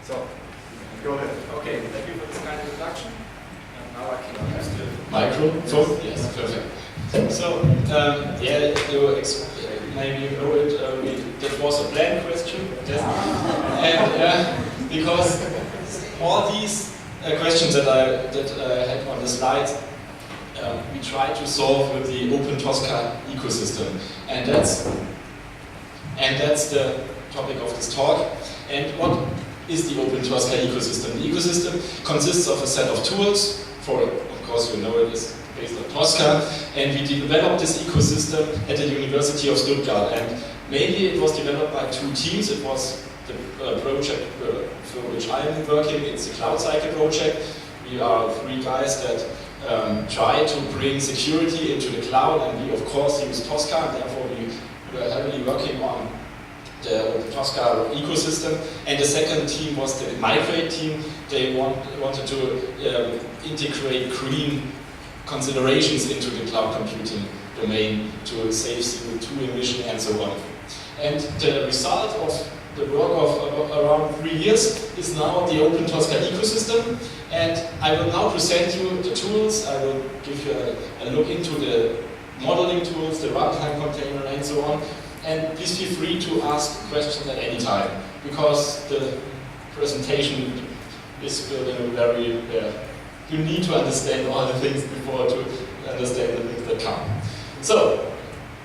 So, go ahead. Okay, thank you for this kind of introduction. And now I can use the microphone. Yes, perfect. So, yeah, maybe you know it. That was a planned question, and because all these questions that I had on the slides, we try to solve with the OpenTOSCA ecosystem, and that's the topic of this talk. And what is the OpenTOSCA ecosystem? The ecosystem consists of a set of tools. Of course, you know it is based on Tosca, and we developed this ecosystem at the University of Stuttgart. And mainly it was developed by two teams. It was the project for which I'm working. It's the Cloud Cycle project. We are three guys that try to bring security into the cloud, and we of course use Tosca, and therefore we were heavily working on the Tosca ecosystem. And the second team was the Migrate team. They wanted to integrate green considerations into the cloud computing domain to save CO2 emission and so on. And the result of the work of around 3 years is now the OpenTOSCA ecosystem. And I will now present you the tools. I will give you a look into the modeling tools, the runtime container, and so on. And please feel free to ask questions at any time, because the presentation is built in a very, you need to understand all the things before to understand the things that come. So,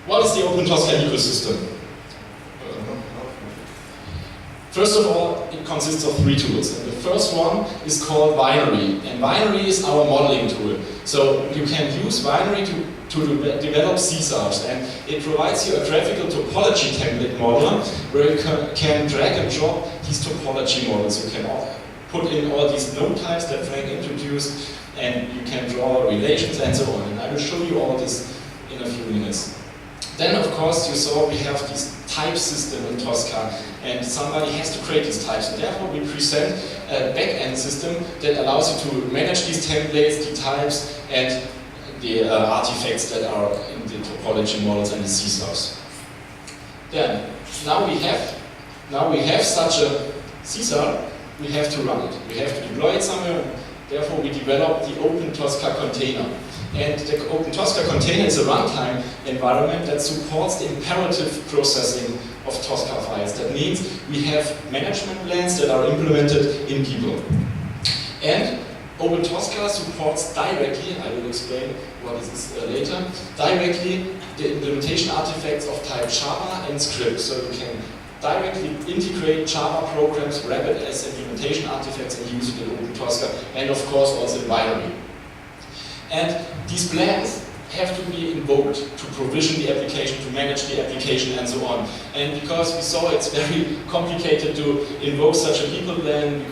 what is the OpenTOSCA ecosystem? First of all, it consists of 3 tools. And the first one is called Winery. And Winery is our modeling tool. So you can use Winery to develop CSARs. And it provides you a graphical topology template modeler where you can drag and drop these topology models. You can put in all these node types that Frank introduced, and you can draw relations and so on. And I will show you all this in a few minutes. Then, of course, you saw we have this type system in Tosca, and somebody has to create these types. And therefore, we present a back-end system that allows you to manage these templates, the types, and the artifacts that are in the topology models and the CSARs. Then, now we have such a CSAR. We have to run it. We have to deploy it somewhere. And therefore, we developed the OpenTOSCA container. And the OpenTOSCA container is a runtime environment that supports the imperative processing of Tosca files. That means we have management plans that are implemented in people. And OpenTOSCA supports directly, I will explain what is this later, directly the implementation artifacts of type Java and script. So you can directly integrate Java programs, wrap it as implementation artifacts, and use it in OpenTOSCA, and of course also in Winery. And these plans have to be invoked to provision the application, to manage the application, and so on. And because we saw it's very complicated to invoke such a people plan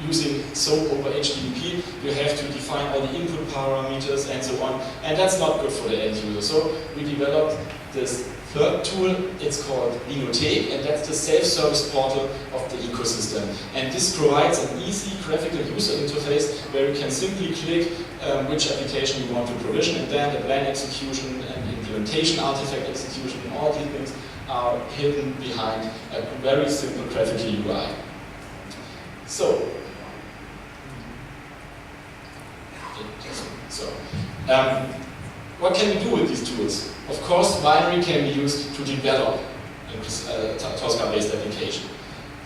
using SOAP over HTTP, you have to define all the input parameters and so on. And that's not good for the end user. So we developed this third tool. It's called Vinothek, and that's the self-service portal of the ecosystem. And this provides an easy graphical user interface where you can simply click which application you want to provision, and then the plan execution and implementation artifact execution and all these things are hidden behind a very simple graphical UI. So, what can we do with these tools? Of course, Winery can be used to develop a Tosca-based application.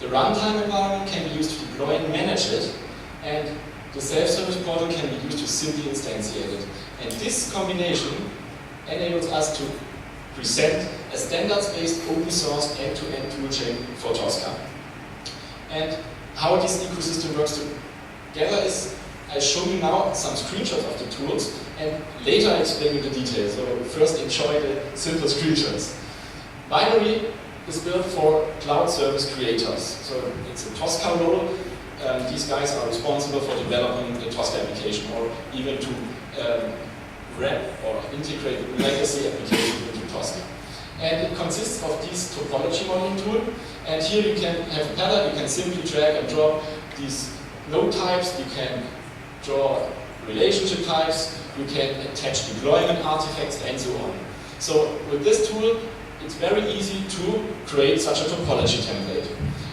The runtime environment can be used to deploy and manage it, and the self-service portal can be used to simply instantiate it. And this combination enables us to present a standards-based open-source end-to-end toolchain for Tosca. And how this ecosystem works together is, I show you now some screenshots of the tools, and later I explain you the details. So first enjoy the simple screenshots. Winery is built for cloud service creators. So it's a Tosca role. These guys are responsible for developing the Tosca application, or even to wrap or integrate legacy applications into Tosca. And it consists of this topology modeling tool. And here you can have a palette. You can simply drag and drop these node types. You can draw relationship types. You can attach deployment artifacts, and so on. So with this tool, it's very easy to create such a topology template.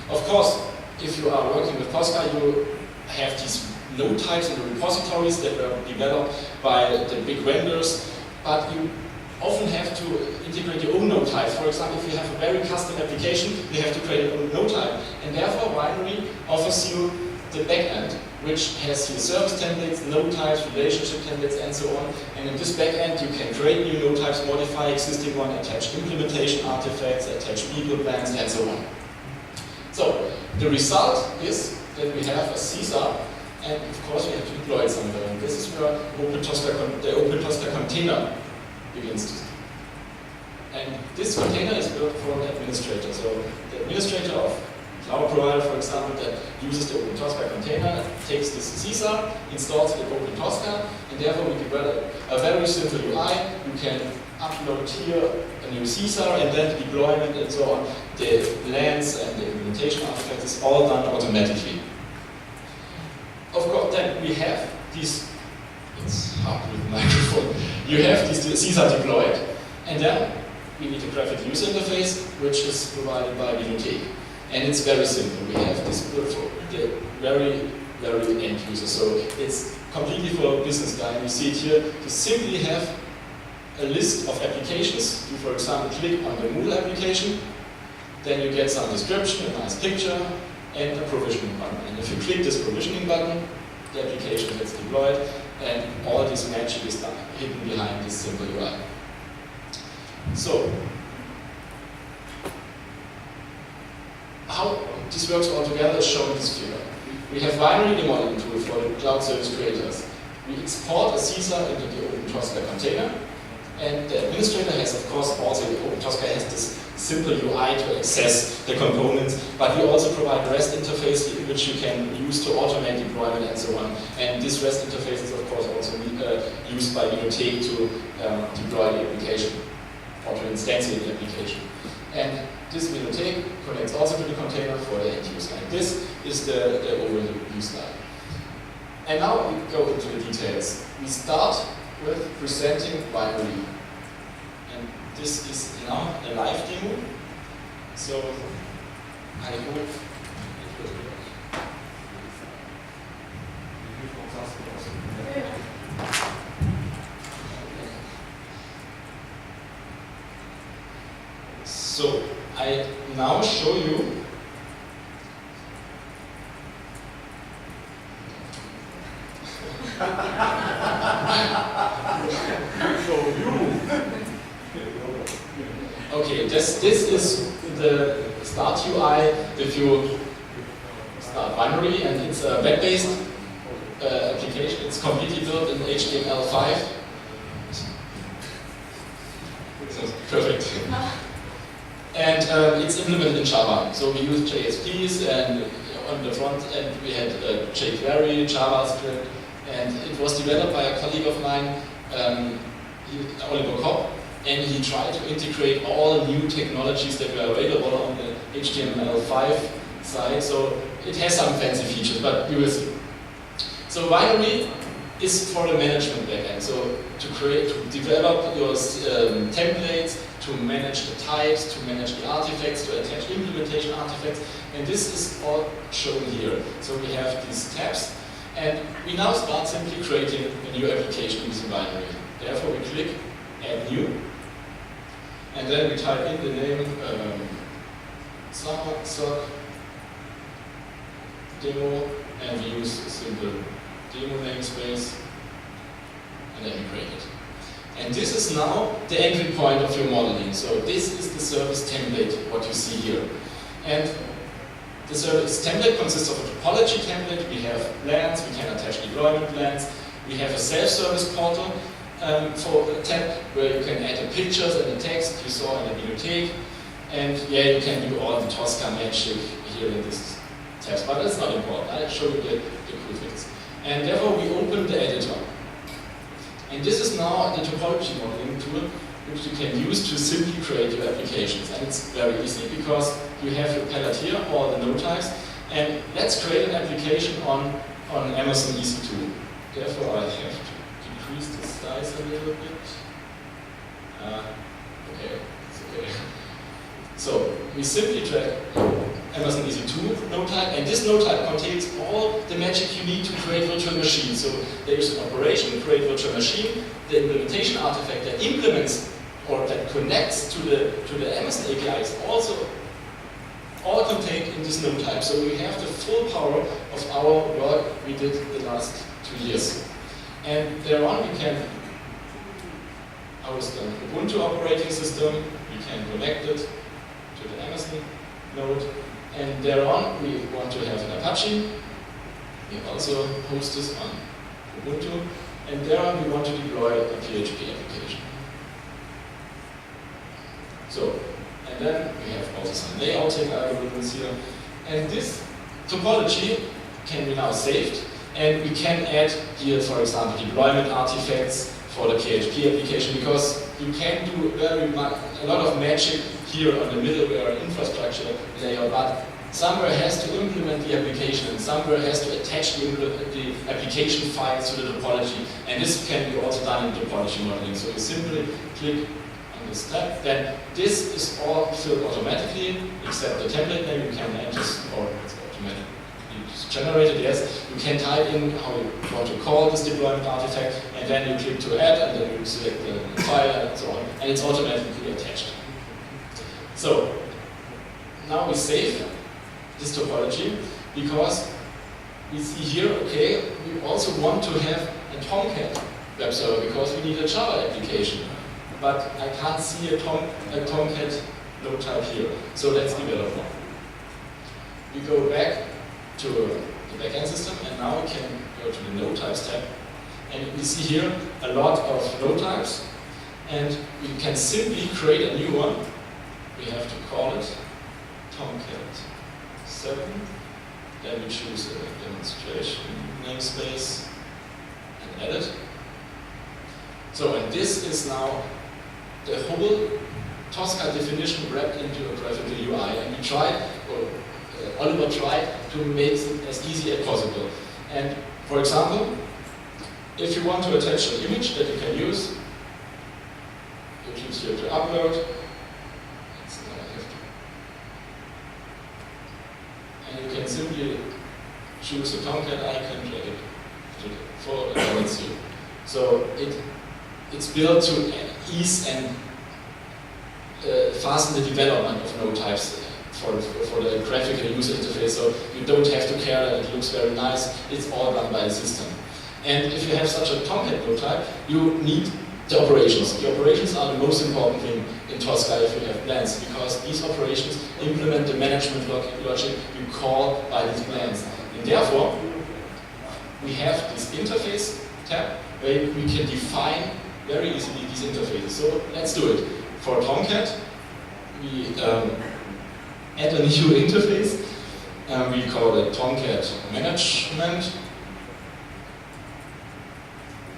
Of course, if you are working with Tosca, you have these node types in the repositories that were developed by the big vendors, but you often have to integrate your own node types. For example, if you have a very custom application, you have to create your own node type. And therefore, Winery offers you the backend, which has your service templates, node types, relationship templates, and so on. And in this backend, you can create new node types, modify existing one, attach implementation artifacts, attach people plans, and so on. So the result is that we have a CSAR, and of course we have to deploy it somewhere. And this is where the OpenTOSCA container begins. And this container is built for the administrator. So the administrator of cloud provider, for example, that uses the OpenTOSCA container, takes this CSAR, installs it in OpenTOSCA, and therefore we develop a very simple UI. You can upload here a new CSAR, and then the deployment and so on, the LANs and the implementation artifacts is all done automatically. Of course, then we have these, it's hard with the microphone, you have these CSAR deployed, and then we need a graphic user interface, which is provided by Winery. And it's very simple. We have this built for the very, very end user. So it's completely for a business guy. And you see it here. You simply have a list of applications. You, for example, click on the Moodle application. Then you get some description, a nice picture, and a provisioning button. And if you click this provisioning button, the application gets deployed, and all this magic is done, hidden behind this simple UI. So, how this works all together is shown in this figure. We have Winery, the modeling tool for the cloud service creators. We export a CSAR into the OpenTOSCA container, and the administrator has, of course, also OpenTOSCA has this simple UI to access the components, but we also provide REST interface which you can use to automate deployment and so on. And this REST interface is, of course, also used by Winery to deploy the application or to instantiate the application. And this Winery connects also to the container for the end user. And this is the overview slide. And now we go into the details. We start with presenting Winery. And this is now a live demo. So I hope it will work. So I now show you okay, this is the start UI if you start Winery, and it's a web-based application. It's completely built in HTML5. Perfect. And it's implemented in Java. So we use JSPs, and on the front end we had jQuery, JavaScript, and it was developed by a colleague of mine, Oliver Kopp, and he tried to integrate all new technologies that were available on the HTML5 side. So it has some fancy features, but you will see. So Winery is for the management backend. So to develop your templates, to manage the types, to manage the artifacts, to attach implementation artifacts, and this is all shown here. So we have these tabs, and we now start simply creating a new application using Winery. Therefore we click Add New, and then we type in the name SummerSOC demo, and we use a simple demo namespace, and then we create it. And this is now the entry point of your modeling. So this is the service template, what you see here. And the service template consists of a topology template. We have plans, we can attach deployment plans. We have a self-service portal for a tab where you can add the pictures and the text you saw in the bibliothèque. And yeah, you can do all the Tosca magic here in this tab, but that's not important. I'll show you the cool things. And therefore we open the editor. And this is now the topology modeling tool which you can use to simply create your applications. And it's very easy because you have your palette here, all the node types, and let's create an application on Amazon EC2. Therefore I have to decrease the size a little bit. Okay, it's okay. So we simply drag Amazon EC2 node type, and this node type contains all the magic you need to create virtual machines. So there is an operation, create virtual machine, the implementation artifact that implements or that connects to the Amazon API is also all contained in this node type. So we have the full power of our work we did the last 2 years. And thereon we can host the Ubuntu operating system, we can connect it to the Amazon node, and thereon we want to have an Apache. We also host this on Ubuntu, and thereon we want to deploy a PHP application. So, and then we have also some layouting algorithms here, and this topology can be now saved, and we can add here, for example, deployment artifacts for the PHP application, because you can do a lot of magic here on the middleware infrastructure layer, but somewhere has to implement the application, and somewhere has to attach the application files to the topology, and this can be also done in topology modeling. So you simply click on this tab, then this is all filled automatically, except the template name you can enter, or it's automatically generated, yes. You can type in how you want to call this deployment artifact, and then you click to add, and then you select the file and so on, and it's automatically attached. So now we save this topology, because we see here, okay, we also want to have a Tomcat web server, because we need a Java application. But I can't see a Tomcat node type here. So let's develop one. We go back to the backend system, and now we can go to the node types tab. And we see here a lot of node types, and we can simply create a new one. We have to call it Tomcat 7. Then we choose a demonstration namespace and edit. So, and this is now the whole Tosca definition wrapped into a graphical UI. And we tried, or Oliver tried, to make it as easy as possible. And for example, if you want to attach an image that you can use, you choose here to upload. And you can simply choose a Tomcat icon, drag it to the forward, and it's here. So it's built to ease and fasten the development of node types for the graphical user interface. So you don't have to care that it looks very nice. It's all done by the system. And if you have such a Tomcat node type, you need the operations. The operations are the most important thing in Tosca if you have plans, because these operations implement the management logic you call by these plans. And therefore, we have this interface tab where we can define very easily these interfaces. So let's do it. For Tomcat, we add a new interface. We call it Tomcat Management.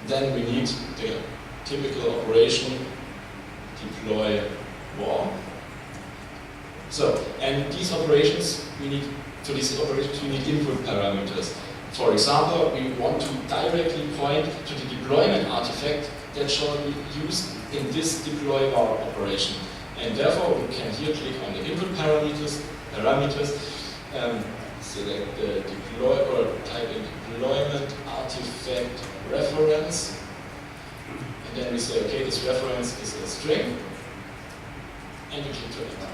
Then we need the typical operation, deploy war. So, and these operations, we need input parameters. For example, we want to directly point to the deployment artifact that shall be used in this deploy var operation. And therefore, we can here click on the input parameters, select the deploy, or type in deployment artifact reference. And then we say, okay, this reference is a string, and we click to enter.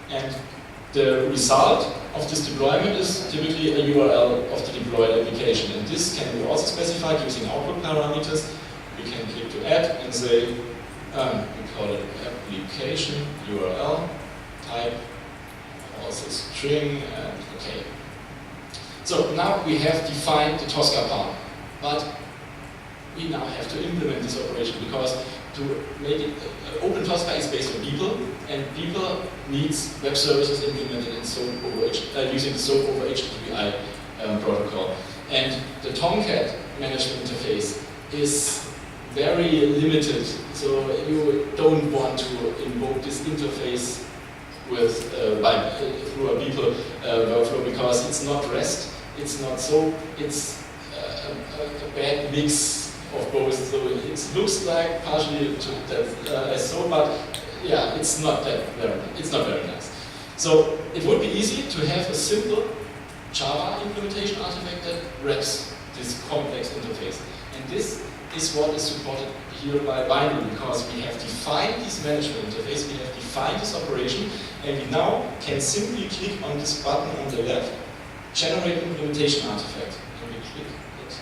And the result of this deployment is typically a URL of the deployed application. And this can be also specified using output parameters. We can click to add and say, we call it application URL, type also string, and okay. So now we have defined the Tosca part, but we now have to implement this operation, because to make it, OpenTOSCA is based on people, and people needs web services implemented in SOAP over using the SOAP over HTTPI protocol. And the Tomcat management interface is very limited, so you don't want to invoke this interface with through a people workflow, because it's not REST, it's not SOAP, it's a bad mix of both. So it looks like partially as SOAP, but yeah, it's not very nice. So it would be easy to have a simple Java implementation artifact that wraps this complex interface. And this is what is supported here by Winery, because we have defined this management interface, we have defined this operation, and we now can simply click on this button on the left, generate implementation artifact, and we click it.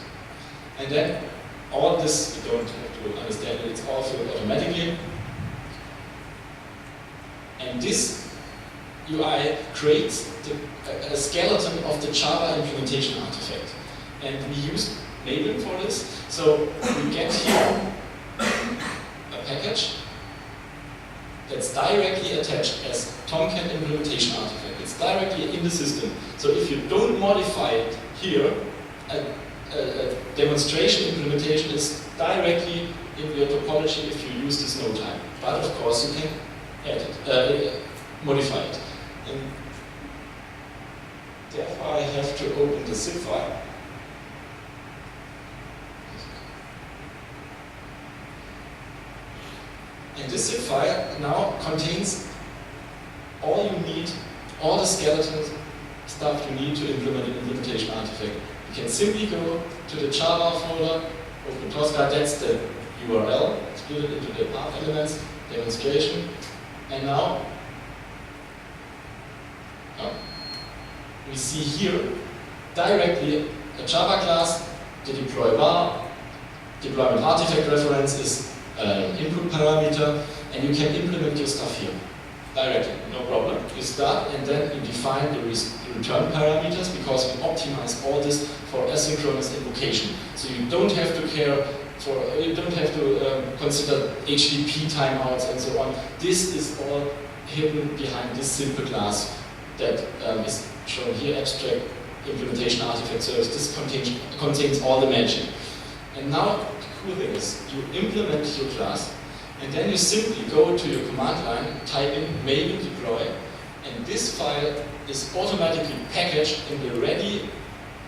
And then all this, you don't have to understand it, it's all filled automatically. And this UI creates a skeleton of the Java implementation artifact. And we use Maven for this. So we get here a package that's directly attached as Tomcat implementation artifact. It's directly in the system. So if you don't modify it here, a demonstration implementation is directly in your topology if you use this node type. But of course you can add it, modify it. And therefore I have to open the zip file. And this zip file now contains all you need, all the skeleton stuff you need to implement an implementation artifact. You can simply go to the Java folder, OpenTOSCA, that's the URL, split it into the path elements, demonstration, and now we see here directly a Java class, the deploy var, deployment artifact reference is an input parameter, and you can implement your stuff here directly, no problem. You start and then you define the return parameters, because we optimize all this for asynchronous invocation. So you don't have to care for, you don't have to consider HTTP timeouts and so on. This is all hidden behind this simple class that is shown here, abstract implementation artifact service. This contains all the magic. And now the cool thing is you implement your class, and then you simply go to your command line, type in maven deploy, and this file is automatically packaged in the ready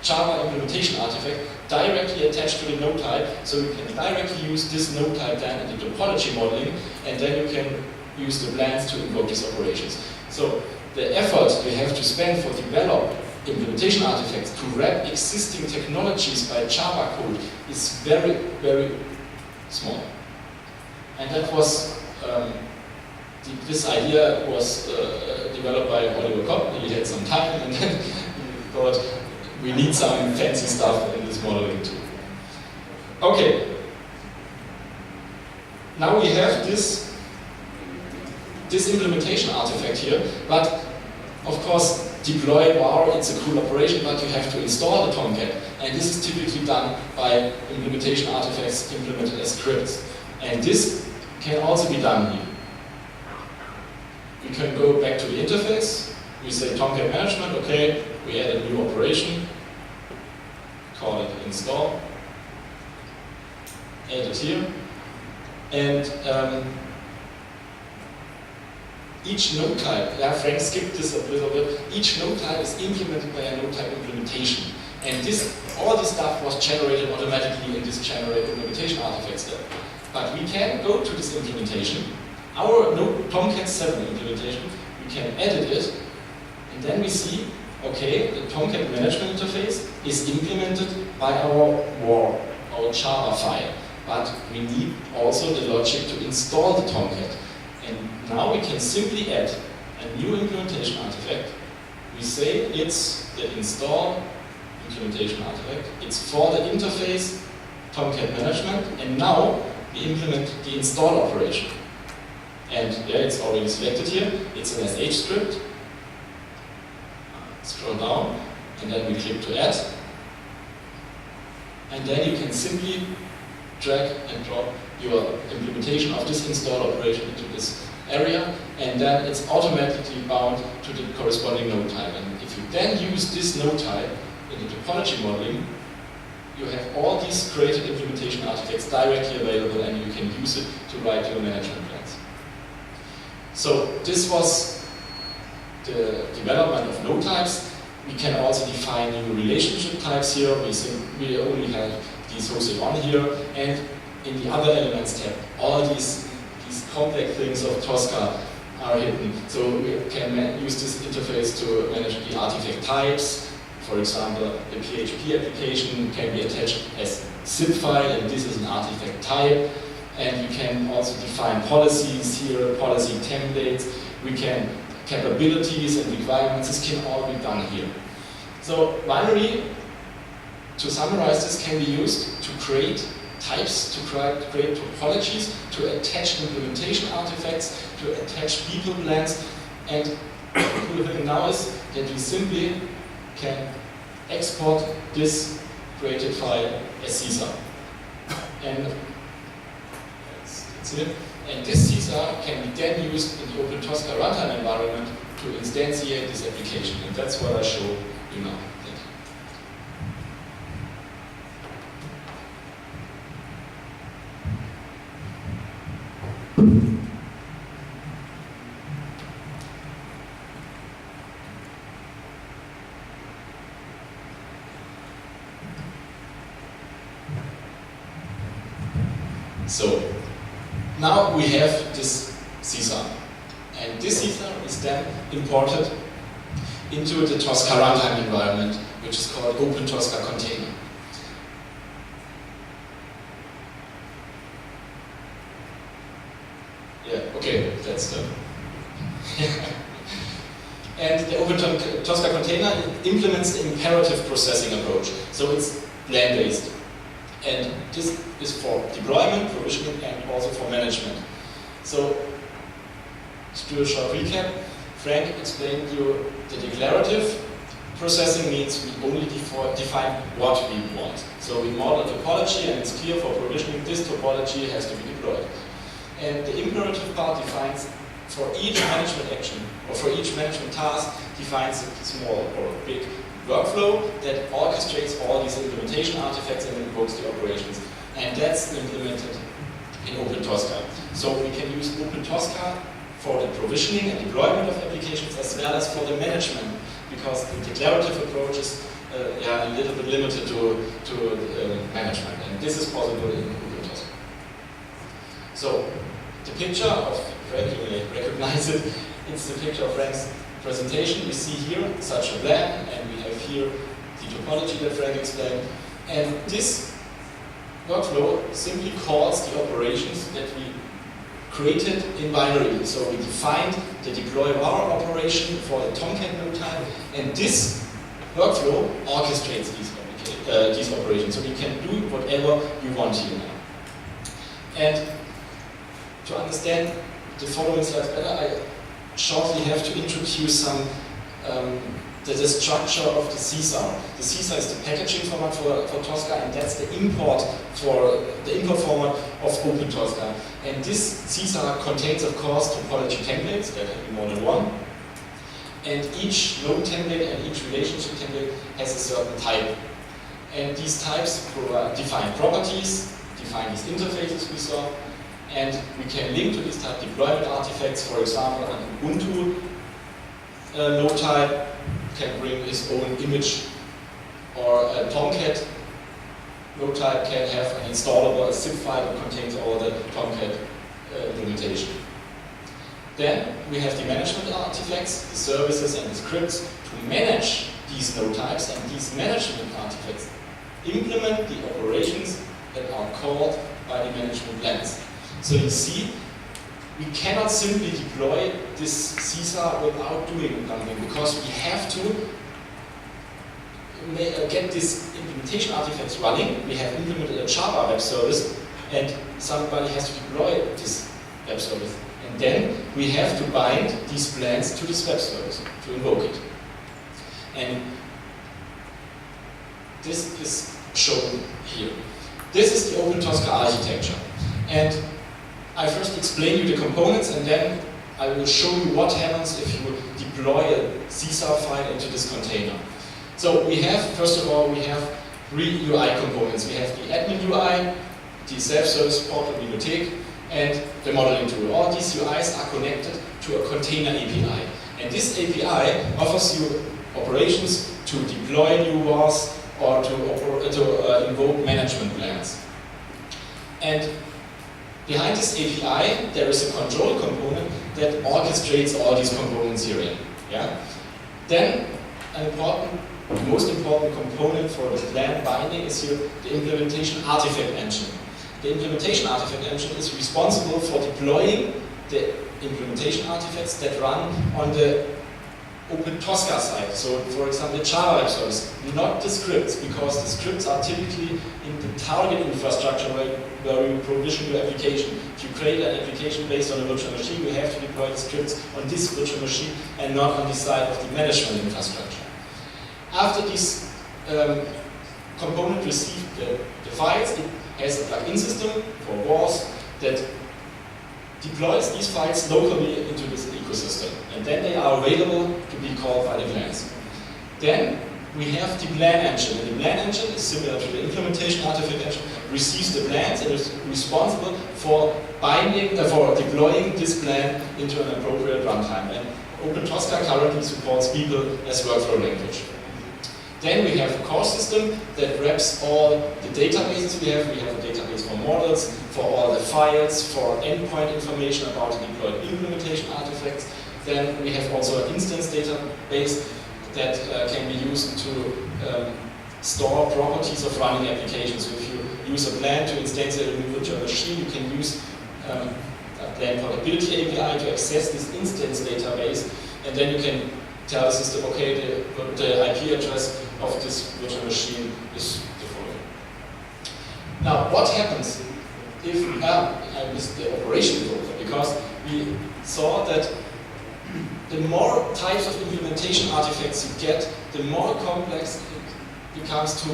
Java implementation artifact directly attached to the node type, so you can directly use this node type then in the topology modeling, and then you can use the plans to invoke these operations. So the effort you have to spend for develop implementation artifacts to wrap existing technologies by Java code is very, very small. And that was, this idea was developed by Oliver Kopp. He had some time and then he thought, we need some fancy stuff in this modeling too. Okay. Now we have this implementation artifact here, but of course deploy var, it's a cool operation, but you have to install the Tomcat, and this is typically done by implementation artifacts implemented as scripts. And this can also be done here. We can go back to the interface, we say Tomcat management, okay, we add a new operation, call it install, add it here, and each node type, Frank skipped this a little bit, each node type is implemented by a node type implementation. And all this stuff was generated automatically in this generate implementation artifact step. But we can go to this implementation, our node Tomcat 7 implementation, we can edit it, and then we see, okay, the Tomcat management interface is implemented by our var, our Java file. But we need also the logic to install the Tomcat. And now we can simply add a new implementation artifact. We say it's the install implementation artifact. It's for the interface Tomcat management, and now we implement the install operation. And yeah, it's already selected here. It's an SH script. Scroll down, and then we click to add. And then you can simply drag and drop your implementation of this install operation into this area, and then it's automatically bound to the corresponding node type. And if you then use this node type in the topology modeling, you have all these created implementation artifacts directly available, and you can use it to write your management plans. So this was the development of node types. We can also define new relationship types here. We only have these hosted on here, and in the other elements tab, all these complex things of Tosca are hidden. So we can use this interface to manage the artifact types. For example, the PHP application can be attached as zip file, and this is an artifact type. And we can also define policies here, policy templates. We can capabilities and requirements. This can all be done here. So Winery, to summarize this, can be used to create types, to create topologies, to attach implementation artifacts, to attach people plans, and the cool thing now is that we simply can export this created file as CSAR. And that's it. And this CSAR can be then used in the OpenTOSCA runtime environment to instantiate this application. And that's what I show you now. Thank you. So now we have this CSAR, and this CSAR is then imported into the Tosca runtime environment, which is called OpenTOSCA container. Yeah, okay, that's the. And the OpenTOSCA container implements the imperative processing approach, so it's plan-based. And this is for deployment, provisioning, and also for management. So, to do a short recap, Frank explained to you the declarative processing means we only define what we want. So we model a topology, and it's clear for provisioning this topology has to be deployed. And the imperative part defines for each management action, or for each management task, defines a small or big workflow that orchestrates all these implementation artifacts and invokes the operations. And that's implemented in OpenTOSCA. So we can use OpenTOSCA for the provisioning and deployment of applications as well as for the management, because the declarative approach is a little bit limited to management. And this is possible in OpenTOSCA. So the picture of Frank, you may recognize it, it's the picture of Frank's presentation. We see here such a plan, and we have here the topology that Frank explained. And this workflow simply calls the operations that we created in Winery. So we defined the deploy var operation for the Tomcat node type, and this workflow orchestrates these operations. So we can do whatever we want here now. And to understand the following slides better, I shortly have to introduce some the structure of the CSAR. The CSAR is the packaging format for Tosca, and that's the import format of OpenTOSCA. And this CSAR contains, of course, topology templates. There can be more than one. And each node template and each relationship template has a certain type. And these types define properties, define these interfaces we saw, and we can link to these type deployment artifacts. For example, an Ubuntu node type can bring its own image, or a Tomcat node type can have an installable zip file that contains all the Tomcat implementation. Then we have the management artifacts, the services and the scripts to manage these node types, and these management artifacts implement the operations that are called by the management plans. So you see, we cannot simply deploy this CSAR without doing something, because we have to get these implementation artifacts running. We have implemented a Java web service, and somebody has to deploy this web service. And then we have to bind these plans to this web service to invoke it. And this is shown here. This is the OpenTOSCA architecture. And I first explain you the components, and then I will show you what happens if you deploy a CSAR file into this container. So we have, first of all, we have 3 UI components. We have the admin UI, the self-service portal bibliothek, and the modeling tool. All these UIs are connected to a container API. And this API offers you operations to deploy new vars or to invoke management plans. And behind this API, there is a control component that orchestrates all these components herein. Yeah? Then, the most important component for the plan binding is here the implementation artifact engine. The implementation artifact engine is responsible for deploying the implementation artifacts that run on the OpenTOSCA side. So, for example, the Java Web Service, not the scripts, because the scripts are typically in the target infrastructure where you provision your application. If you create an application based on a virtual machine, you have to deploy the scripts on this virtual machine and not on the side of the management infrastructure. After this component received the files, it has a plug-in system for WAS that deploys these files locally into this ecosystem, and then they are available to be called by the plans. Then we have the plan engine, and the plan engine is similar to the implementation artifact engine, receives the plans and is responsible for for deploying this plan into an appropriate runtime. And OpenTOSCA currently supports Beagle as workflow language. Then we have a core system that wraps all the databases we have. We have a database for models, for all the files, for endpoint information about the deployed implementation artifacts. Then we have also an instance database that can be used to store properties of running applications. So if you use a plan to instantiate a new virtual machine, you can use a plan portability API to access this instance database, and then you can tell the system, okay, the IP address of this virtual machine is the following. Now, what happens if, I missed the operation invoker, because we saw that the more types of implementation artifacts you get, the more complex it becomes to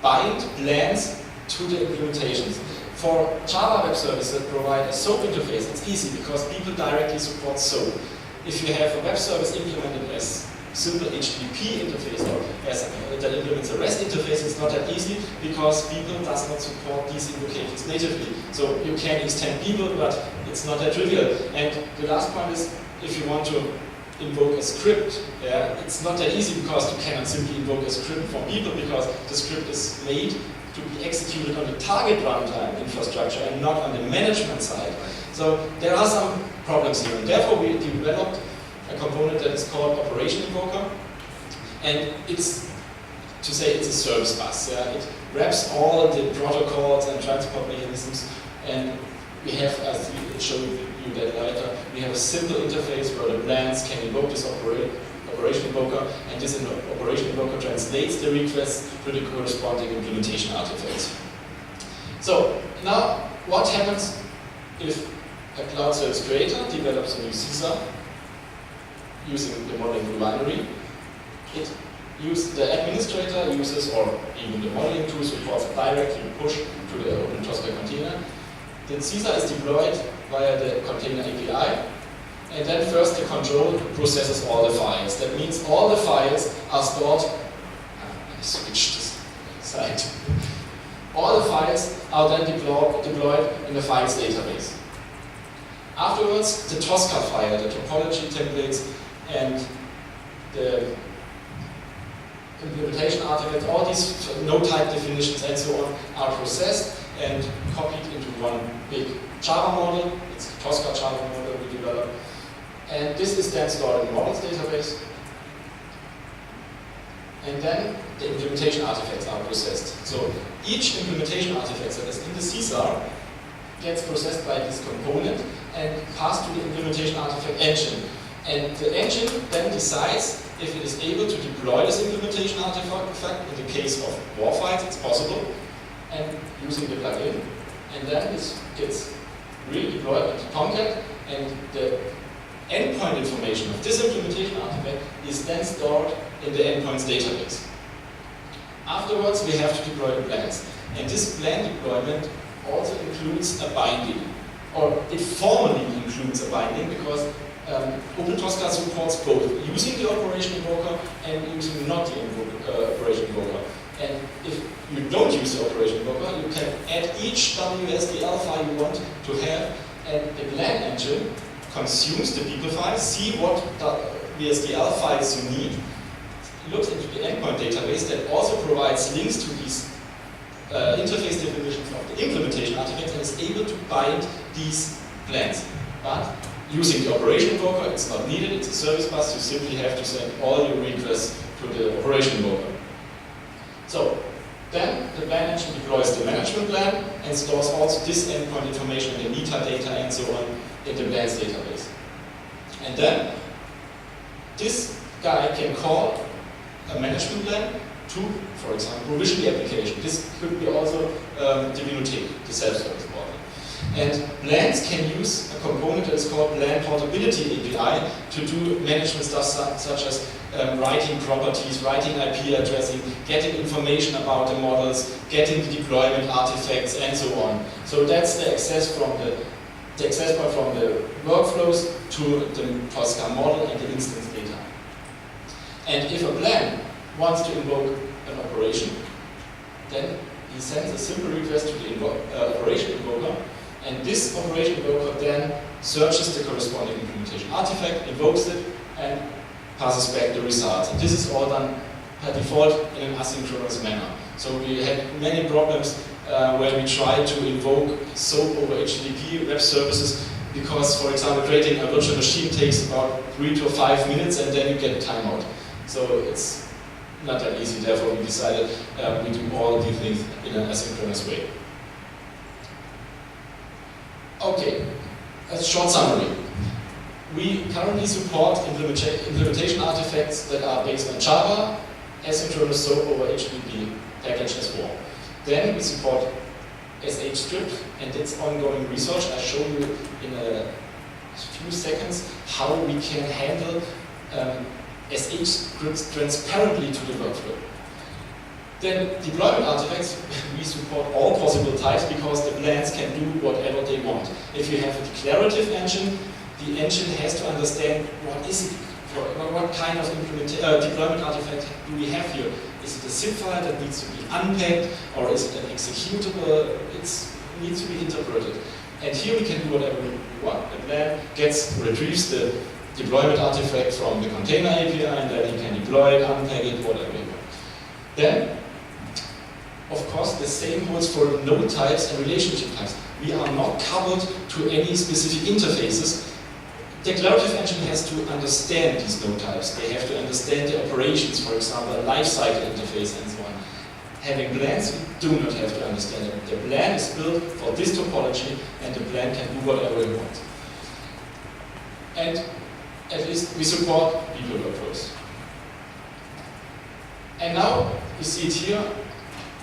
bind plans to the implementations. For Java Web Services that provide a SOAP interface, it's easy because people directly support SOAP. If you have a web service implemented as simple HTTP interface or as that implements a REST interface, it's not that easy because people does not support these invocations natively. So you can extend people, but it's not that trivial. And the last point is, if you want to invoke a script, it's not that easy because you cannot simply invoke a script from people because the script is made to be executed on the target runtime infrastructure and not on the management side. So there are some problems here, and therefore we developed a component that is called operation invoker, and it's, to say, it's a service bus. It wraps all the protocols and transport mechanisms, and we have, as we show you that later, we have a simple interface where the plans can invoke this operation invoker, and this operation invoker translates the requests to the corresponding implementation artifacts. So now, what happens if a cloud service creator develops a new CISA using the modeling tool Winery? The administrator uses, or even the modeling tool supports directly push to the OpenTOSCA container. The CISA is deployed via the container API, and then first the control processes all the files. That means all the files are stored. I switched this side. All the files are then deployed in the files database. Afterwards, the TOSCA file, the topology templates, and the implementation artifact, all these node type definitions and so on are processed and copied into one big Java model. It's the TOSCA Java model we developed. And this is then stored in the models database. And then the implementation artifacts are processed. So each implementation artifact that is in the CISA gets processed by this component and passed to the implementation artifact engine. And the engine then decides if it is able to deploy this implementation artifact. In the case of WAR files, it's possible, and using the plugin. And then this gets really deployed into Tomcat, and the endpoint information of this implementation artifact is then stored in the endpoints database. Afterwards, we have to deploy the plans. And this plan deployment also includes a binding, or it formally includes a binding because OpenTOSCA supports both using the operation invoker and using not the operation invoker. And if you don't use the operation invoker, you can add each WSDL file you want to have, and the plan engine consumes the people files, see what WSDL files you need, looks into the endpoint database that also provides links to these interface definitions of the implementation artifacts and is able to bind these plans. But using the operation invoker, it's not needed, it's a service bus, you simply have to send all your requests to the operation invoker. So, then the plan engine deploys the management plan and stores also this endpoint information and the metadata and so on in the plans database. And then this guy can call a management plan to, for example, provision the application. This could be also the Winothek, the self-service portal. And plans can use a component that is called Plan Portability API to do management stuff such as writing properties, writing IP addressing, getting information about the models, getting the deployment artifacts, and so on. So that's the access from the access point from the workflows to the TOSCA model and the instance data. And if a plan wants to invoke an operation, then he sends a simple request to the operation invoker, and this operation invoker then searches the corresponding implementation artifact, invokes it, and passes back the results. And this is all done by default in an asynchronous manner. So we had many problems where we tried to invoke SOAP over HTTP web services because, for example, creating a virtual machine takes about 3 to 5 minutes and then you get a timeout. So it's not that easy, therefore we decided we do all these things in an asynchronous way. Okay, a short summary. We currently support implementation artifacts that are based on Java, asynchronous SOAP over HTTP package as well. Then we support SH script and its ongoing research. I'll show you in a few seconds how we can handle SH scripts transparently to the workflow. Then deployment artifacts, we support all possible types because the plans can do whatever they want. If you have a declarative engine, the engine has to understand what is it, what kind of deployment artifact do we have here. Is it a zip file that needs to be unpacked, or is it an executable? It needs to be interpreted. And here we can do whatever we want. The plan retrieves the deployment artifact from the container API, and then you can deploy it, unpack it, whatever you want. Then, of course, the same holds for node types and relationship types. We are not coupled to any specific interfaces. The declarative engine has to understand these node types. They have to understand the operations, for example, a lifecycle interface and so on. Having plans, we do not have to understand it. The plan is built for this topology, and the plan can do whatever it wants. And at least we support people workflows. And now, you see it here,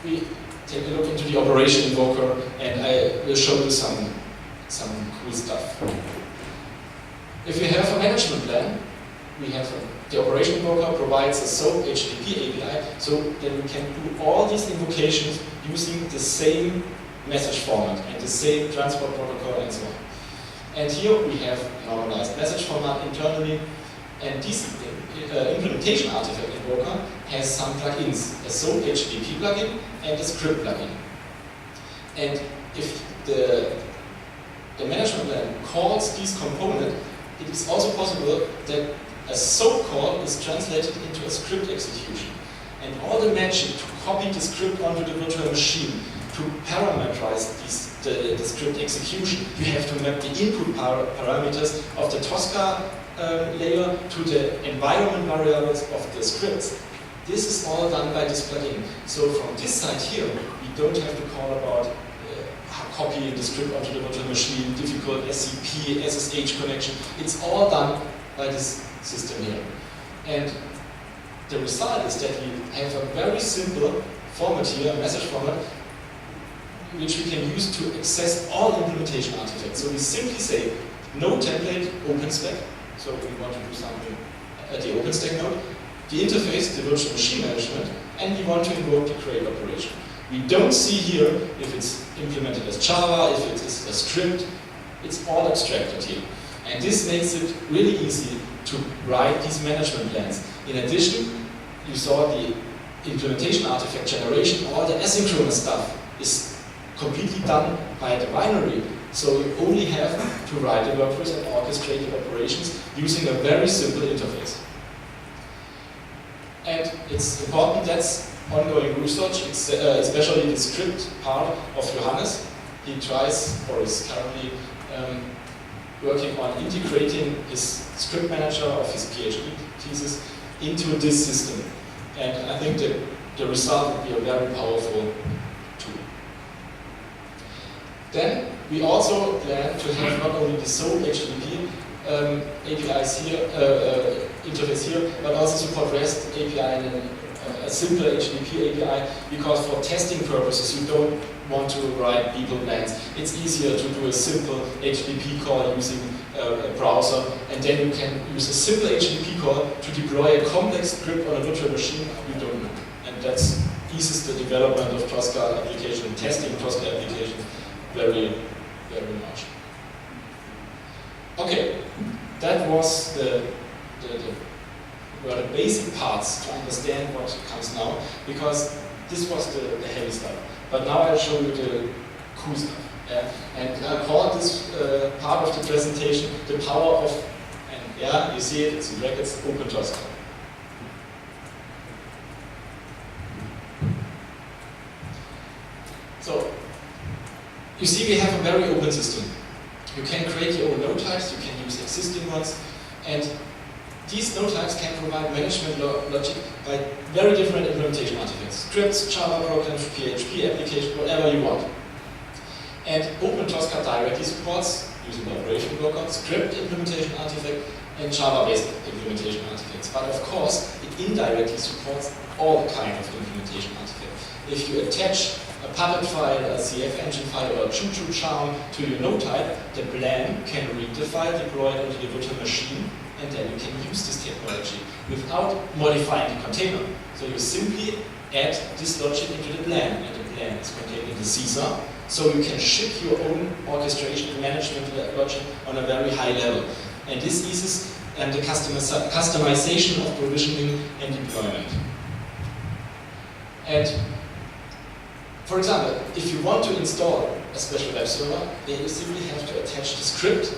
we take a look into the operation invoker, and I will show you some cool stuff. If you have a management plan, the operation invoker provides a SOAP HTTP API, so that we can do all these invocations using the same message format and the same transport protocol and so on. And here we have normalized message format internally, and this implementation artifact invoker has some plugins, a SOAP HTTP plugin and a script plugin. And if the management plan calls this component, it is also possible that a SOAP call is translated into a script execution. And all the magic to copy the script onto the virtual machine, to parameterize the script execution, you have to map the input parameters of the TOSCA layer to the environment variables of the scripts. This is all done by this plugin. So from this side here, we don't have to call about copying the script onto the virtual machine, difficult SCP, SSH connection. It's all done by this system here. And the result is that we have a very simple format here, a message format, which we can use to access all implementation artifacts. So we simply say, no template, OpenStack. So we want to do something at the OpenStack node. The interface, the virtual machine management, and we want to invoke the create operation. We don't see here if it's implemented as Java, if it is a script. It's all abstracted here. And this makes it really easy to write these management plans. In addition, you saw the implementation artifact generation, all the asynchronous stuff is completely done by the Winery. So you only have to write the workflows and orchestrate the operations using a very simple interface. And it's important, that's ongoing research, it's, especially the script part of Johannes. He tries, or is currently working on integrating his script manager of his PhD thesis into this system. And I think that the result would be a very powerful tool. Then we also plan to have not only the sole HTTP APIs here, interface here, but also support REST API and a simpler HTTP API, because for testing purposes you don't want to write people plans. It's easier to do a simple HTTP call using a browser, and then you can use a simple HTTP call to deploy a complex script on a virtual machine you don't know. And that eases the development of TOSCA application, testing TOSCA application very, very much. Okay, that was the basic parts to understand what comes now, because this was the heavy stuff. But now I'll show you the cool stuff. And I call this part of the presentation the power of, and yeah, you see it, it's in brackets, OpenTOSCA. So, you see we have a very open system. You can create your own node types, you can use existing ones, and these node types can provide management logic by very different implementation artifacts. Scripts, Java programs, PHP application, whatever you want. And OpenTOSCA directly supports, using the operation worker, script implementation artifact and Java-based implementation artifacts. But of course, it indirectly supports all kind of implementation artifacts. If you attach a Puppet file, a CF engine file, or a choo-choo charm to your node type, the plan can read the file, deploy it onto the virtual machine, and then you can use this technology without modifying the container. So you simply add this logic into the plan, and the plan is contained in the Caesar, so you can ship your own orchestration and management logic on a very high level. And this eases the customization of provisioning and deployment. And for example, if you want to install a special web server, then you simply have to attach the script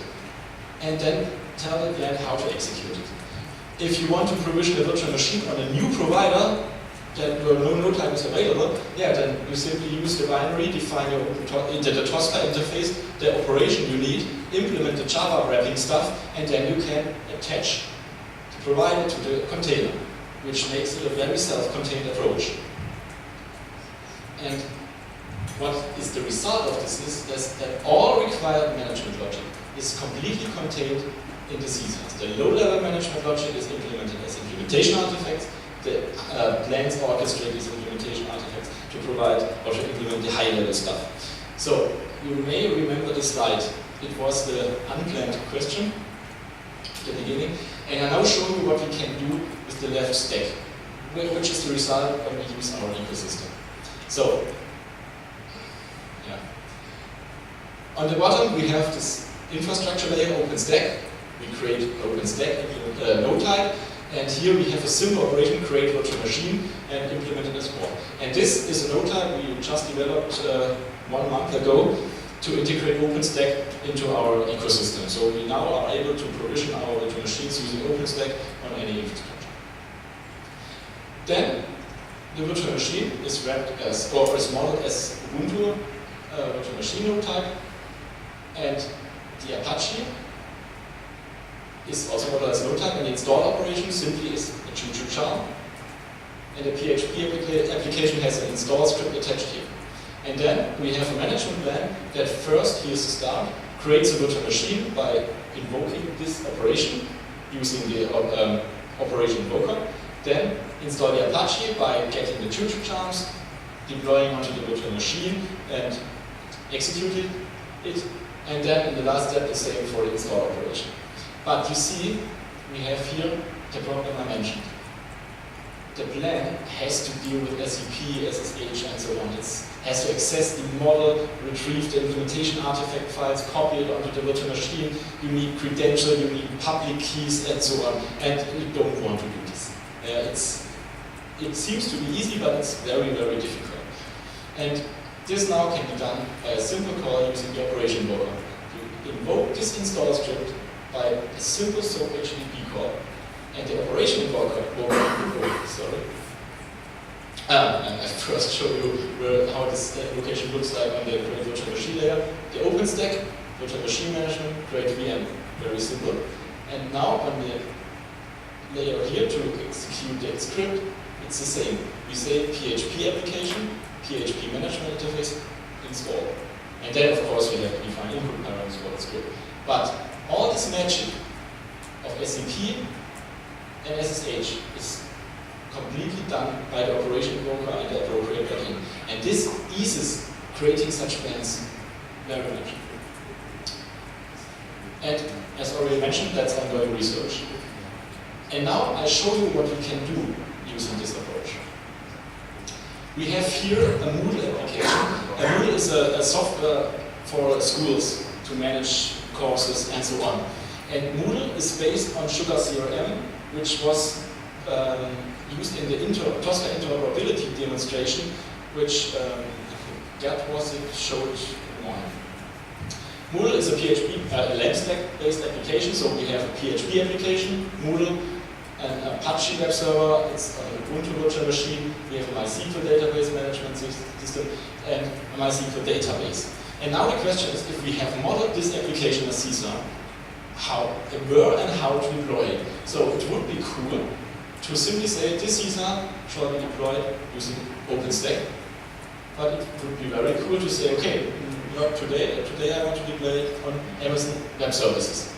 and then tell the plan how to execute it. If you want to provision a virtual machine on a new provider that where no node type is available, yeah, then you simply use the Winery, define your the TOSCA interface, the operation you need, implement the Java wrapping stuff, and then you can attach the provider to the container, which makes it a very self-contained approach. And what is the result of this is that all required management logic is completely contained in the Caesars. The low-level management logic is implemented as implementation artifacts. The plans orchestrate these implementation artifacts to provide or to implement the high-level stuff. So you may remember the slide. It was the unplanned question at the beginning, and I now show you what we can do with the left stack, which is the result when we use our ecosystem. So, yeah. On the bottom we have this infrastructure layer, OpenStack. We create OpenStack node type, and here we have a simple operation, create virtual machine, and implement it as core. And this is a node type we just developed 1 month ago to integrate OpenStack into our ecosystem. So we now are able to provision our virtual machines using OpenStack on any infrastructure. Then the virtual machine is wrapped as, or is modeled as Ubuntu virtual machine node type, and the Apache is also modeled as node type, and the install operation simply is a choo-choo charm, and the PHP application has an install script attached here. And then we have a management plan that first, here's the start, creates a virtual machine by invoking this operation using the operation invoker. Then install the Apache by getting the choo-choo charms, deploying onto the virtual machine and executing it. And then in the last step, the same for the install operation. But you see, we have here the problem I mentioned. The plan has to deal with SCP, SSH, and so on. It has to access the model, retrieve the implementation artifact files, copy it onto the virtual machine. You need credentials, you need public keys, and so on. And you don't want to do this. It seems to be easy, but it's very, very difficult. And this now can be done by a simple call using the operation invoker. You invoke this install script by a simple SOAP HTTP call, and the operation invoker and I first show you how this invocation looks like on the virtual machine layer. The OpenStack virtual machine management, create VM, very simple. And now on the layer here to execute the script, it's the same. We say PHP application, PHP management interface, install. And then of course we have to define input parameters for the script. But all this magic of SCP and SSH is completely done by the operation invoker and the appropriate plugin. And this eases creating such plans very much. And as already mentioned, that's ongoing research. And now I show you what we can do using this approach. We have here a Moodle application. A Moodle is a software for schools to manage courses and so on. And Moodle is based on Sugar CRM, which was used in the TOSCA interoperability demonstration, which Gert was it showed in the morning. Moodle is a PHP, LangStack-based application, so we have a PHP application, Moodle, an Apache web server, it's on an Ubuntu virtual machine, we have a MySQL database management system, and a MySQL database. And now the question is, if we have modeled this application as CISA, where and how to deploy it. So it would be cool to simply say this CISA shall be deployed using OpenStack, but it would be very cool to say, okay, not today, today I want to deploy it on Amazon Web Services.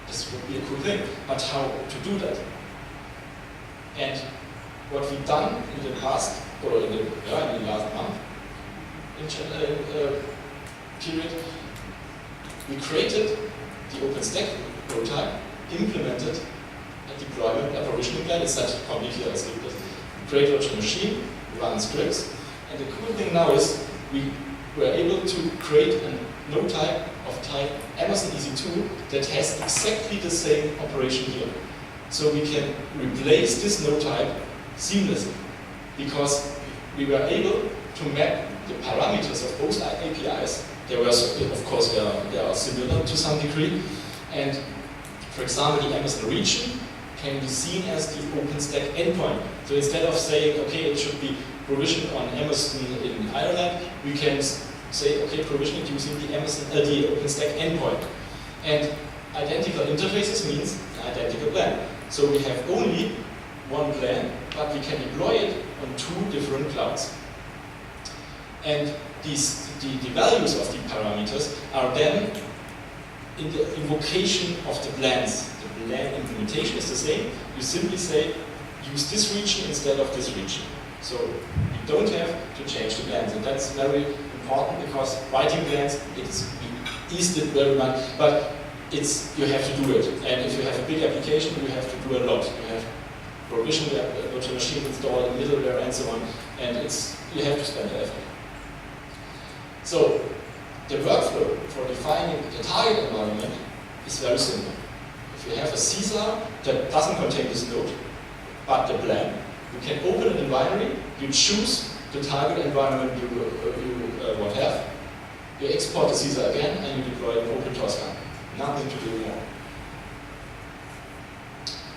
This would be a cool thing, but how to do that? And what we've done in the past, or in the last month, period, we created the OpenStack prototype, implemented a deployment, a provisioning plan. It's not completely as scripted. Create virtual machine, run scripts, and the cool thing now is we were able to create a node type of type Amazon EC2 that has exactly the same operation here. So we can replace this node type seamlessly because we were able to map the parameters of both APIs. They were, of course, they are similar to some degree. And for example, the Amazon region can be seen as the OpenStack endpoint. So instead of saying, okay, it should be provisioned on Amazon in Ireland, we can say, okay, provision it using the OpenStack endpoint. And identical interfaces means an identical plan. So we have only one plan, but we can deploy it on two different clouds. And the values of the parameters are then in the invocation of the plans. The plan implementation is the same. You simply say, use this region instead of this region. So you don't have to change the plans. And that's very important because writing plans, it's eased it very much, but you have to do it. And if you have a big application, you have to do a lot. You have provision, virtual machine installed, middleware, and so on. And you have to spend the effort. So the workflow for defining the target environment is very simple. If you have a CISA that doesn't contain this node, but the plan, you can open it in Winery, you choose the target environment you want to have, you export the CISA again, and you deploy it in OpenTOSCA. Nothing to do more.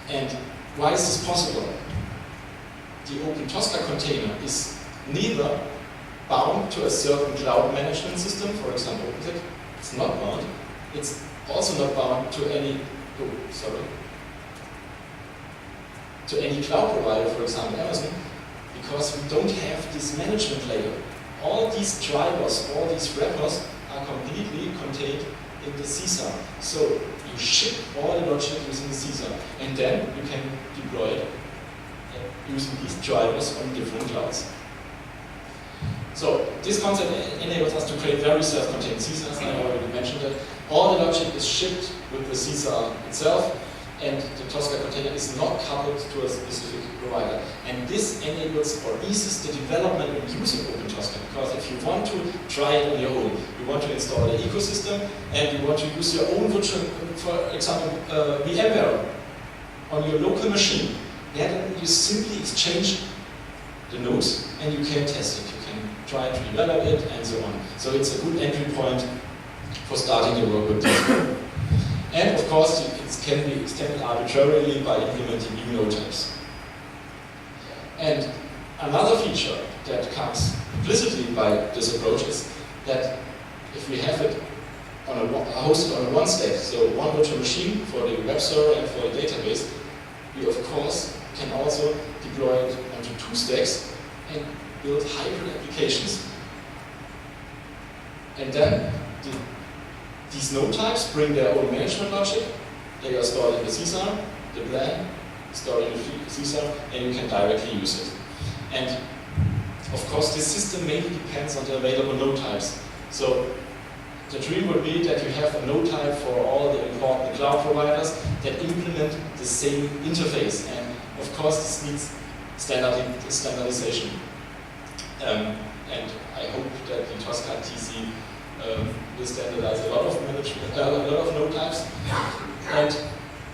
And why is this possible? The OpenTOSCA container is neither bound to a certain cloud management system, for example, OpenStack. It's not bound. It's also not bound to any cloud provider, for example, Amazon, because we don't have this management layer. All these drivers, all these wrappers are completely contained in the CISA. So you ship all the logic using the CISA, and then you can deploy it using these drivers on different clouds. So this concept enables us to create very self-contained CISAs. I already mentioned that. All the logic is shipped with the CISA itself, and the TOSCA container is not coupled to a specific provider. And this enables or eases the development and using OpenTOSCA, because if you want to try it on your own, you want to install the ecosystem, and you want to use your own virtual, for example, VMware on your local machine, then you simply exchange the nodes and you can test it. You can try to develop it and so on. So it's a good entry point for starting your work with this. And of course, it can be extended arbitrarily by implementing new node types. And another feature that comes implicitly by this approach is that if we have it hosted on one stack, so one virtual machine for the web server and for the database, we of course can also deploy it onto 2 stacks and build hybrid applications. And then these node types bring their own management logic. They are stored in the CSAR, the plan is stored in the CSAR, and you can directly use it. And of course, this system mainly depends on the available node types. So the dream would be that you have a node type for all the important cloud providers that implement the same interface. And of course, this needs standardization. And I hope that the TOSCA TC will standardize a lot of node types. And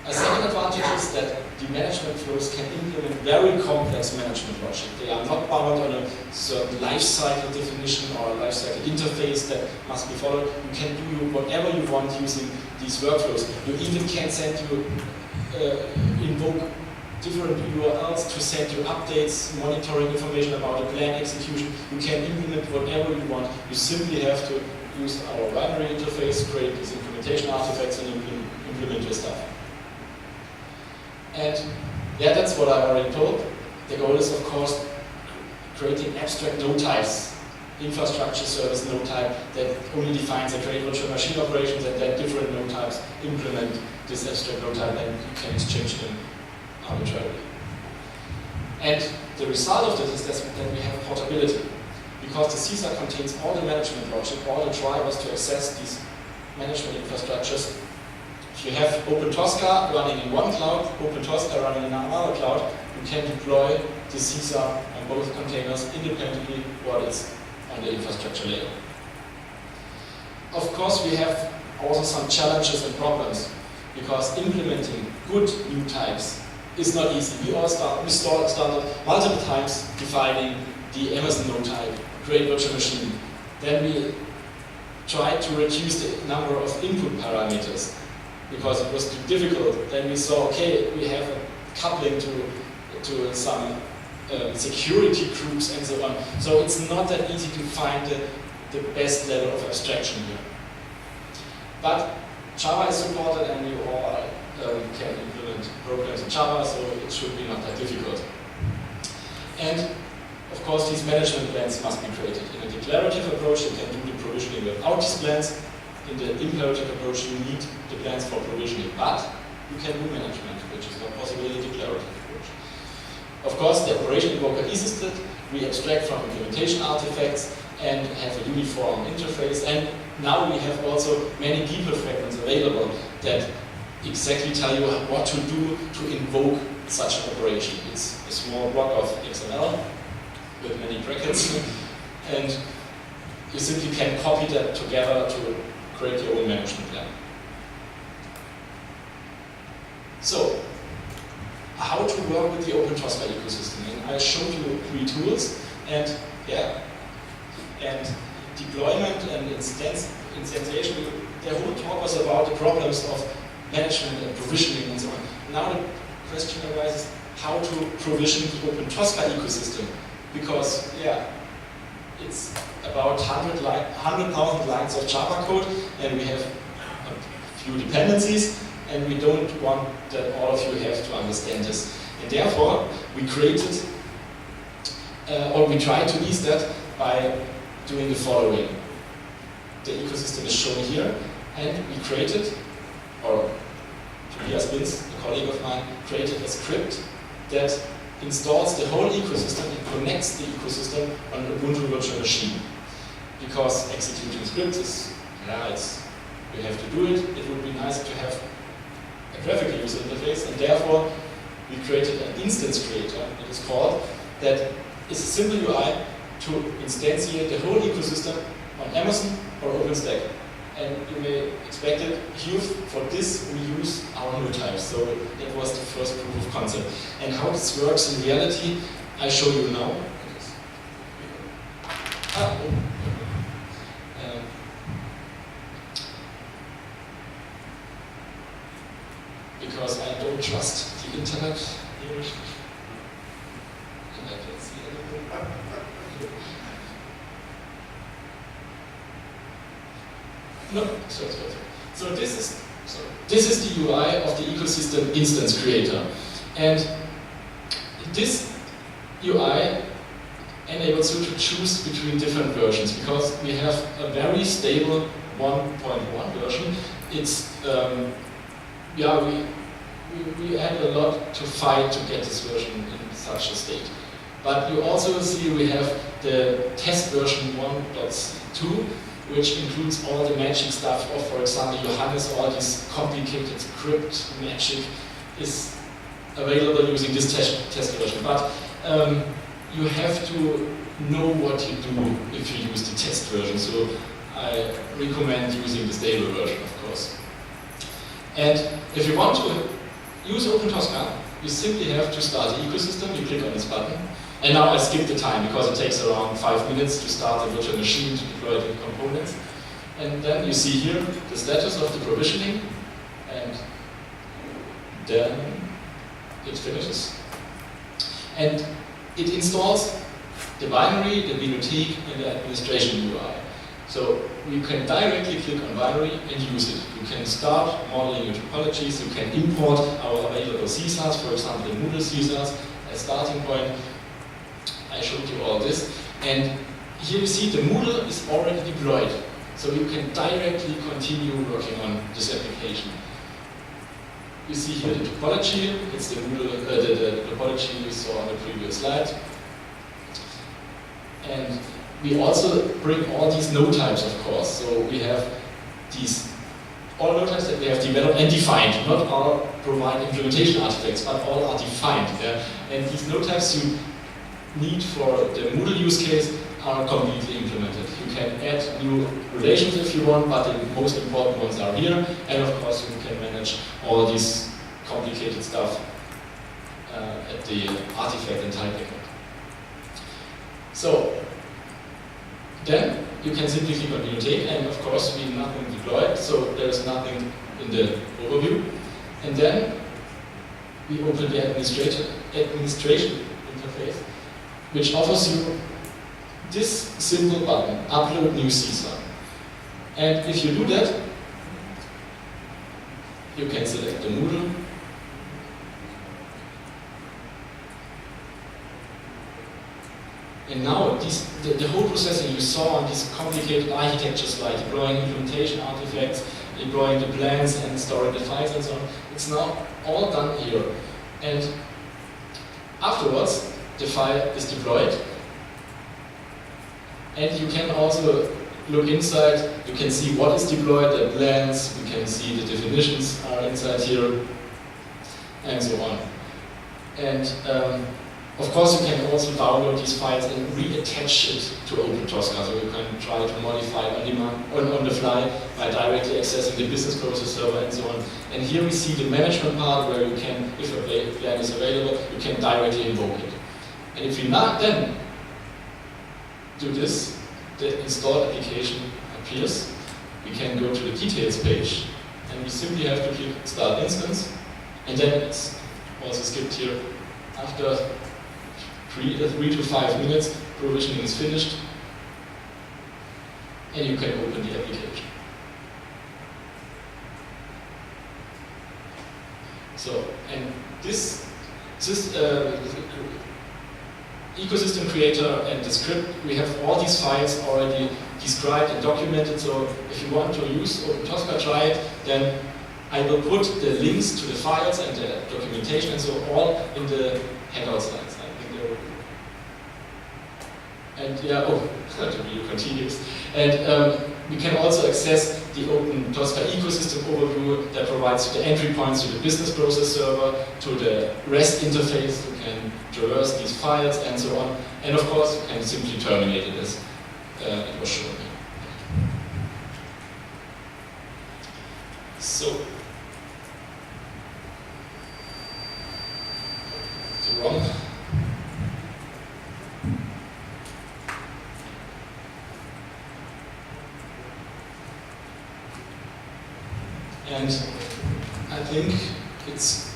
a second advantage is that the management flows can implement very complex management logic. They are not bound on a certain lifecycle definition or a lifecycle interface that must be followed. You can do whatever you want using these workflows. You even can invoke different URLs to send you updates, monitoring information about the plan execution. You can implement whatever you want. You simply have to use our Winery interface, create these implementation artifacts, and implement your stuff. And yeah, that's what I already told. The goal is, of course, creating abstract node types, infrastructure service node type that only defines a great virtual machine operations, and then different node types implement this abstract node type, and you can exchange them arbitrarily. And the result of this is that we have portability, because the CSAR contains all the management logic, all the drivers to access these management infrastructures. If you have OpenTOSCA running in one cloud, OpenTOSCA running in another cloud, you can deploy the CSAR on both containers independently while it's on the infrastructure layer. Of course, we have also some challenges and problems, because implementing good new types is not easy. We started multiple times defining the Amazon node type, great virtual machine. Then we tried to reduce the number of input parameters, because it was too difficult. Then we saw, okay, we have a coupling to some security groups and so on. So it's not that easy to find the best level of abstraction here. But Java is supported, and you all can implement programs in Java, so it should be not that difficult. And of course, these management plans must be created. In a declarative approach, you can do the provisioning without these plans. In the imperative approach, you need the plans for provisioning, but you can do management, which is not possible in a declarative approach. Of course, the operation invoker is existed. We abstract from implementation artifacts and have a uniform interface. And now we have also many DeepL fragments available that exactly tell you what to do to invoke such an operation. It's a small block of XML with many brackets, and you simply can copy that together to create your own management plan. So, how to work with the OpenTOSCA ecosystem? And I showed you 3 tools, and yeah, and deployment and instantiation. The whole talk was about the problems of management and provisioning and so on. Now the question arises how to provision the OpenTOSCA ecosystem, because yeah, it's about 100,000 lines of Java code, and we have a few dependencies, and we don't want that all of you have to understand this. And therefore, we created, or we tried to ease that by doing the following. The ecosystem is shown here, and we created, or Tobias Binz, a colleague of mine, created a script that installs the whole ecosystem and connects the ecosystem on an Ubuntu virtual machine. Because executing scripts is, yeah, you have to do it. It would be nice to have a graphical user interface, and therefore we created an instance creator, it is called, that is a simple UI to instantiate the whole ecosystem on Amazon or OpenStack. And you may expect it, here for this we use our node types. So that was the first proof of concept. And how this works in reality, I show you now. Because I don't trust the internet here. And I can see anything. No, sorry. So this is the UI of the ecosystem instance creator, and this UI enables you to choose between different versions because we have a very stable 1.1 version. It's we had a lot to fight to get this version in such a state. But you also see we have the test version 1.2, which includes all the magic stuff of, for example, Johannes, all this complicated script magic is available using this test version. But you have to know what you do if you use the test version. So I recommend using the stable version, of course. And if you want to use OpenTOSCA, you simply have to start the ecosystem. You click on this button. And now I skip the time because it takes around 5 minutes to start the virtual machine to deploy the components. And then you see here the status of the provisioning, and then it finishes. And it installs the Winery, the Bibliothek, and the administration UI. So you can directly click on Winery and use it. You can start modeling your topologies, you can import our available CSARs, for example, the Moodle CSARs as starting point. I showed you all this. And here you see the Moodle is already deployed. So you can directly continue working on this application. You see here the topology. It's the Moodle, the topology we saw on the previous slide. And we also bring all these node types, of course. So we have these all node types that we have developed and defined. Not all provide implementation artifacts, but all are defined. Yeah? And these node types you need for the Moodle use case are completely implemented. You can add new relations if you want, but the most important ones are here. And of course, you can manage all this complicated stuff at the artifact and type level. So then you can simply click on Bibliothek, and of course we have nothing deployed, so there is nothing in the overview. And then we open the administration interface, which offers you this simple button, upload new CSAR. And if you do that, you can select the Moodle. And now the whole processing you saw on this complicated architectures like deploying implementation artifacts, deploying the plans and storing the files and so on, it's now all done here. And afterwards, the file is deployed. And you can also look inside, you can see what is deployed, the plans, you can see the definitions are inside here, and so on. And of course, you can also download these files and reattach it to OpenTOSCA, so you can try to modify on demand, on the fly, by directly accessing the business process server and so on. And here we see the management part where you can, if a plan is available, you can directly invoke it. And if you not then do this, the installed application appears. We can go to the details page, and we simply have to click Start Instance, and then it's also skipped here. After 3 to 5 minutes, provisioning is finished, and you can open the application. So, and this ecosystem creator and the script, we have all these files already described and documented, so if you want to use OpenTOSCA, try it, then I will put the links to the files and the documentation and so all in the handout slides. And yeah, the video continues. And we can also access the OpenTOSCA ecosystem overview that provides the entry points to the business process server, to the REST interface, you can traverse these files and so on. And of course, you can simply terminate it as it was shown here. So, it's wrong. And I think it's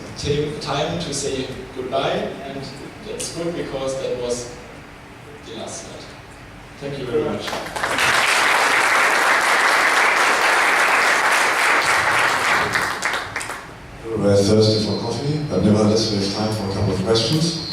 time to say goodbye, and that's good because that was the last slide. Thank you very much. thirsty for coffee, but nevertheless we have time for a couple of questions.